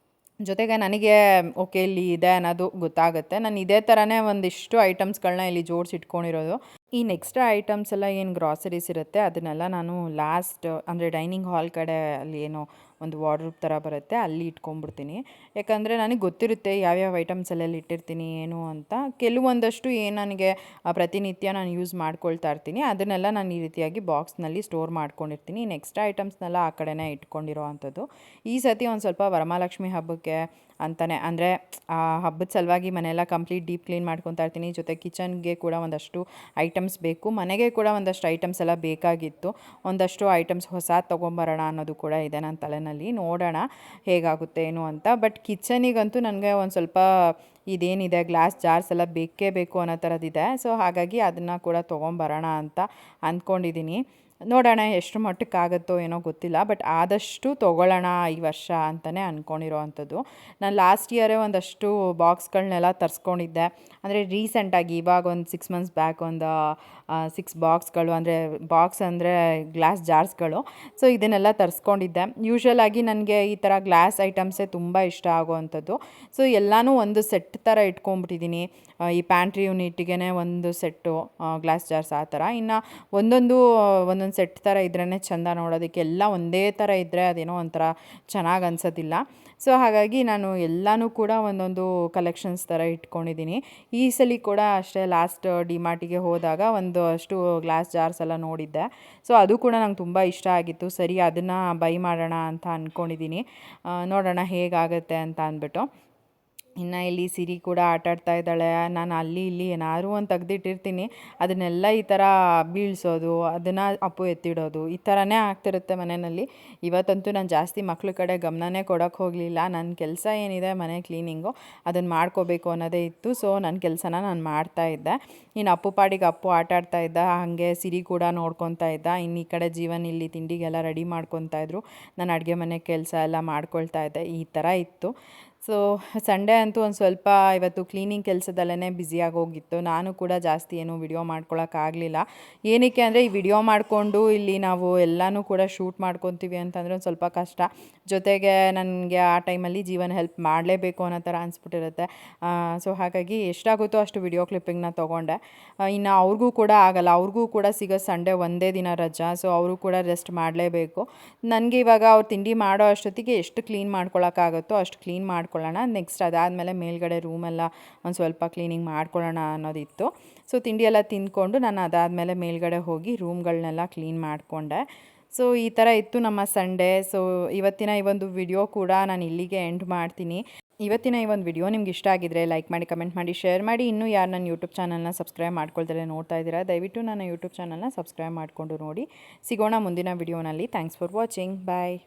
ಜೊತೆಗೆ ನನಗೆ ಓಕೆ ಇಲ್ಲಿ ಇದೆ ಅನ್ನೋದು ಗೊತ್ತಾಗುತ್ತೆ. ನಾನು ಇದೇ ಥರನೇ ಒಂದಿಷ್ಟು ಐಟಮ್ಸ್ಗಳನ್ನ ಇಲ್ಲಿ ಜೋಡಿಸಿಟ್ಕೊಂಡಿರೋದು. ಈ ನೆಕ್ಸ್ಟ್ ಐಟಮ್ಸ್ ಎಲ್ಲ ಏನು ಗ್ರಾಸರೀಸ್ ಇರುತ್ತೆ ಅದನ್ನೆಲ್ಲ ನಾನು ಲಾಸ್ಟ್ ಅಂದರೆ ಡೈನಿಂಗ್ ಹಾಲ್ ಕಡೆ ಅಲ್ಲಿ ಏನೋ ಒಂದು ವಾರ್ಡ್ರೋಬ್ ಥರ ಬರುತ್ತೆ ಅಲ್ಲಿ ಇಟ್ಕೊಂಡ್ಬಿಡ್ತೀನಿ. ಯಾಕಂದರೆ ನನಗೆ ಗೊತ್ತಿರುತ್ತೆ ಯಾವ್ಯಾವ ಐಟಮ್ಸ್ ಎಲ್ಲೆಲ್ಲಿ ಇಟ್ಟಿರ್ತೀನಿ ಏನು ಅಂತ. ಕೆಲವೊಂದಷ್ಟು ಏನು ನನಗೆ ಪ್ರತಿನಿತ್ಯ ನಾನು ಯೂಸ್ ಮಾಡ್ಕೊಳ್ತಾ ಇರ್ತೀನಿ ಅದನ್ನೆಲ್ಲ ನಾನು ಈ ರೀತಿಯಾಗಿ ಬಾಕ್ಸ್ನಲ್ಲಿ ಸ್ಟೋರ್ ಮಾಡ್ಕೊಂಡಿರ್ತೀನಿ. ನೆಕ್ಸ್ಟ್ ಐಟಮ್ಸ್ನೆಲ್ಲ ಆ ಕಡೆನೇ ಇಟ್ಕೊಂಡಿರೋ ಅಂಥದ್ದು. ಈ ಸತಿ ಒಂದು ಸ್ವಲ್ಪ ವರಮಹಾಲಕ್ಷ್ಮಿ ಹಬ್ಬಕ್ಕೆ ಅಂತಲೇ ಅಂದರೆ ಹಬ್ಬದ ಸಲುವಾಗಿ ಮನೆಯೆಲ್ಲ ಕಂಪ್ಲೀಟ್ ಡೀಪ್ ಕ್ಲೀನ್ ಮಾಡ್ಕೊತಾ ಇರ್ತೀನಿ. ಜೊತೆ ಕಿಚನ್ಗೆ ಕೂಡ ಒಂದಷ್ಟು ಐಟಮ್ಸ್ ಬೇಕು, ಮನೆಗೆ ಕೂಡ ಒಂದಷ್ಟು ಐಟಮ್ಸ್ ಎಲ್ಲ ಬೇಕಾಗಿತ್ತು. ಒಂದಷ್ಟು ಐಟಮ್ಸ್ ಹೊಸ ತೊಗೊಂಬರೋಣ ಅನ್ನೋದು ಕೂಡ ಇದೆ ನನ್ನ ತಲೆಯಲ್ಲಿ. ನೋಡೋಣ ಹೇಗಾಗುತ್ತೆ ಏನು ಅಂತ. ಬಟ್ ಕಿಚನಿಗಂತೂ ನನಗೆ ಒಂದು ಸ್ವಲ್ಪ ಇದೇನಿದೆ ಗ್ಲಾಸ್ ಜಾರ್ಸ್ ಎಲ್ಲ ಬೇಕೇ ಬೇಕು ಅನ್ನೋ ಥರದ್ದಿದೆ. ಸೊ ಹಾಗಾಗಿ ಅದನ್ನು ಕೂಡ ತೊಗೊಂಬರೋಣ ಅಂತ ಅಂದ್ಕೊಂಡಿದ್ದೀನಿ. ನೋಡೋಣ ಎಷ್ಟು ಮಟ್ಟಕ್ಕಾಗುತ್ತೋ ಏನೋ ಗೊತ್ತಿಲ್ಲ, ಬಟ್ ಆದಷ್ಟು ತೊಗೊಳ್ಳೋಣ ಈ ವರ್ಷ ಅಂತಲೇ ಅಂದ್ಕೊಂಡಿರೋ ಅಂಥದ್ದು. ನಾನು ಲಾಸ್ಟ್ ಇಯರೇ ಒಂದಷ್ಟು ಬಾಕ್ಸ್ಗಳನ್ನೆಲ್ಲ ತರಿಸ್ಕೊಂಡಿದ್ದೆ, ಅಂದರೆ ರೀಸೆಂಟಾಗಿ ಇವಾಗ ಒಂದು 6 ಮಂತ್ಸ್ ಬ್ಯಾಕ್ ಒಂದು 6 ಬಾಕ್ಸ್ಗಳು, ಅಂದರೆ ಬಾಕ್ಸ್ ಅಂದರೆ ಗ್ಲಾಸ್ ಜಾರ್ಸ್ಗಳು. ಸೊ ಇದನ್ನೆಲ್ಲ ತರಿಸ್ಕೊಂಡಿದ್ದೆ. ಯೂಶ್ವಲಾಗಿ ನನಗೆ ಈ ಥರ ಗ್ಲಾಸ್ ಐಟಮ್ಸೇ ತುಂಬ ಇಷ್ಟ ಆಗೋವಂಥದ್ದು. ಸೊ ಎಲ್ಲನೂ ಒಂದು ಸೆಟ್ ಥರ ಇಟ್ಕೊಂಡ್ಬಿಟ್ಟಿದ್ದೀನಿ. ಈ ಪ್ಯಾಂಟ್ರಿ ಯೂನಿಟ್ಗೆ ಒಂದು ಸೆಟ್ಟು ಗ್ಲಾಸ್ ಜಾರ್ಸ್ ಆ ಥರ. ಇನ್ನು ಒಂದೊಂದು ಒಂದೊಂದು ಸೆಟ್ ಥರ ಇದ್ರೇ ಚೆಂದ ನೋಡೋದಕ್ಕೆ. ಎಲ್ಲ ಒಂದೇ ಥರ ಇದ್ದರೆ ಅದೇನೋ ಒಂಥರ ಚೆನ್ನಾಗಿ ಅನ್ಸೋದಿಲ್ಲ. ಸೊ ಹಾಗಾಗಿ ನಾನು ಎಲ್ಲನೂ ಕೂಡ ಒಂದೊಂದು ಕಲೆಕ್ಷನ್ಸ್ ಥರ ಇಟ್ಕೊಂಡಿದ್ದೀನಿ. ಈ ಸಲ ಕೂಡ ಅಷ್ಟೇ ಲಾಸ್ಟ್ ಡಿಮಾರ್ಟಿಗೆ ಹೋದಾಗ ಒಂದು ಅಷ್ಟು ಗ್ಲಾಸ್ ಜಾರ್ಸ್ ಎಲ್ಲ ನೋಡಿದ್ದೆ. ಸೊ ಅದು ಕೂಡ ನಂಗೆ ತುಂಬ ಇಷ್ಟ ಆಗಿತ್ತು. ಸರಿ ಅದನ್ನು ಬೈ ಮಾಡೋಣ ಅಂತ ಅಂದ್ಕೊಂಡಿದ್ದೀನಿ. ನೋಡೋಣ ಹೇಗಾಗುತ್ತೆ ಅಂತ ಅಂದ್ಬಿಟ್ಟು. ಇನ್ನು ಇಲ್ಲಿ ಸಿರಿ ಕೂಡ ಆಟಾಡ್ತಾ ಇದ್ದಾಳೆ. ನಾನು ಅಲ್ಲಿ ಇಲ್ಲಿ ಏನಾದ್ರು ಒಂದು ತೆಗ್ದಿಟ್ಟಿರ್ತೀನಿ, ಅದನ್ನೆಲ್ಲ ಈ ಥರ ಬೀಳ್ಸೋದು, ಅದನ್ನು ಅಪ್ಪು ಎತ್ತಿಡೋದು, ಈ ಥರನೇ ಆಗ್ತಿರುತ್ತೆ ಮನೆಯಲ್ಲಿ. ಇವತ್ತಂತೂ ನಾನು ಜಾಸ್ತಿ ಮಕ್ಳ ಕಡೆ ಗಮನನೇ ಕೊಡೋಕ್ಕೆ ಹೋಗಲಿಲ್ಲ. ನನ್ನ ಕೆಲಸ ಏನಿದೆ ಮನೆ ಕ್ಲೀನಿಂಗು ಅದನ್ನು ಮಾಡ್ಕೋಬೇಕು ಅನ್ನೋದೇ ಇತ್ತು. ಸೊ ನನ್ನ ಕೆಲಸನ ನಾನು ಮಾಡ್ತಾಯಿದ್ದೆ. ಇನ್ನು ಅಪ್ಪು ಪಾಡಿಗೆ ಅಪ್ಪು ಆಟಾಡ್ತಾ ಇದ್ದ, ಹಾಗೆ ಸಿರಿ ಕೂಡ ನೋಡ್ಕೊತಾ ಇದ್ದ. ಇನ್ನು ಈ ಕಡೆ ಜೀವನ್ ಇಲ್ಲಿ ತಿಂಡಿಗೆಲ್ಲ ರೆಡಿ ಮಾಡ್ಕೊತಾ ಇದ್ರು. ನಾನು ಅಡುಗೆ ಮನೆ ಕೆಲಸ ಎಲ್ಲ ಮಾಡ್ಕೊಳ್ತಾ ಇದ್ದೆ. ಈ ಥರ ಇತ್ತು. ಸೊ ಸಂಡೇ ಅಂತೂ ಒಂದು ಸ್ವಲ್ಪ ಇವತ್ತು ಕ್ಲೀನಿಂಗ್ ಕೆಲಸದಲ್ಲೇ ಬ್ಯುಸಿಯಾಗಿ ಹೋಗಿತ್ತು. ನಾನು ಕೂಡ ಜಾಸ್ತಿ ಏನೂ ವಿಡಿಯೋ ಮಾಡ್ಕೊಳಕ್ಕಾಗಲಿಲ್ಲ. ಏನಕ್ಕೆ ಅಂದರೆ ಈ ವಿಡಿಯೋ ಮಾಡಿಕೊಂಡು ಇಲ್ಲಿ ನಾವು ಎಲ್ಲನೂ ಕೂಡ ಶೂಟ್ ಮಾಡ್ಕೊತೀವಿ ಅಂತಂದರೆ ಒಂದು ಸ್ವಲ್ಪ ಕಷ್ಟ. ಜೊತೆಗೆ ನನಗೆ ಆ ಟೈಮಲ್ಲಿ ಜೀವನ ಹೆಲ್ಪ್ ಮಾಡಲೇಬೇಕು ಅನ್ನೋ ಥರ ಅನಿಸ್ಬಿಟ್ಟಿರುತ್ತೆ. ಸೊ ಹಾಗಾಗಿ ಎಷ್ಟಾಗುತ್ತೋ ಅಷ್ಟು ವಿಡಿಯೋ ಕ್ಲಿಪ್ಪಿಂಗ್ನ ತೊಗೊಂಡೆ. ಇನ್ನು ಅವ್ರಿಗೂ ಕೂಡ ಆಗಲ್ಲ, ಅವ್ರಿಗೂ ಕೂಡ ಸಿಗೋ ಸಂಡೇ ಒಂದೇ ದಿನ ರಜಾ. ಸೊ ಅವರು ಕೂಡ ರೆಸ್ಟ್ ಮಾಡಲೇಬೇಕು. ನನಗೆ ಇವಾಗ ಅವ್ರು ತಿಂಡಿ ಮಾಡೋ ಅಷ್ಟೊತ್ತಿಗೆ ಎಷ್ಟು ಕ್ಲೀನ್ ಮಾಡ್ಕೊಳಕ್ಕಾಗುತ್ತೋ ಅಷ್ಟು ಕ್ಲೀನ್ ಮಾಡ್ಕೊಳ್ಳೋಣ. ನೆಕ್ಸ್ಟ್ ಅದಾದಮೇಲೆ ಮೇಲ್ಗಡೆ ರೂಮೆಲ್ಲ ಒಂದು ಸ್ವಲ್ಪ ಕ್ಲೀನಿಂಗ್ ಮಾಡ್ಕೊಳ್ಳೋಣ ಅನ್ನೋದಿತ್ತು. ಸೊ ತಿಂಡಿ ಎಲ್ಲ ತಿಂದ್ಕೊಂಡು ನಾನು ಅದಾದಮೇಲೆ ಮೇಲ್ಗಡೆ ಹೋಗಿ ರೂಮ್ಗಳನ್ನೆಲ್ಲ ಕ್ಲೀನ್ ಮಾಡಿಕೊಂಡೆ. ಸೊ ಈ ಥರ ಇತ್ತು ನಮ್ಮ ಸಂಡೇ. ಸೊ ಇವತ್ತಿನ ಈ ಒಂದು ವಿಡಿಯೋ ಕೂಡ ನಾನು ಇಲ್ಲಿಗೆ ಎಂಡ್ ಮಾಡ್ತೀನಿ. ಇವತ್ತಿನ ಈ ಒಂದು ವಿಡಿಯೋ ನಿಮ್ಗೆ ಇಷ್ಟ ಆಗಿದ್ರೆ ಲೈಕ್ ಮಾಡಿ, ಕಮೆಂಟ್ ಮಾಡಿ, ಶೇರ್ ಮಾಡಿ. ಇನ್ನೂ ಯಾರು ನನ್ನ ಯೂಟ್ಯೂಬ್ ಚಾನಲ್ನ ಸಬ್ಸ್ಕ್ರೈಬ್ ಮಾಡ್ಕೊಳ್ತಾರೆ ನೋಡ್ತಾ ಇದ್ದೀರಾ, ದಯವಿಟ್ಟು ನನ್ನ ಯೂಟ್ಯೂಬ್ ಚಾನಲ್ನ ಸಬ್ಸ್ಕ್ರೈಬ್ ಮಾಡಿಕೊಂಡು ನೋಡಿ. ಸಿಗೋಣ ಮುಂದಿನ ವಿಡಿಯೋನಲ್ಲಿ. Thanks for watching. ಬಾಯ್.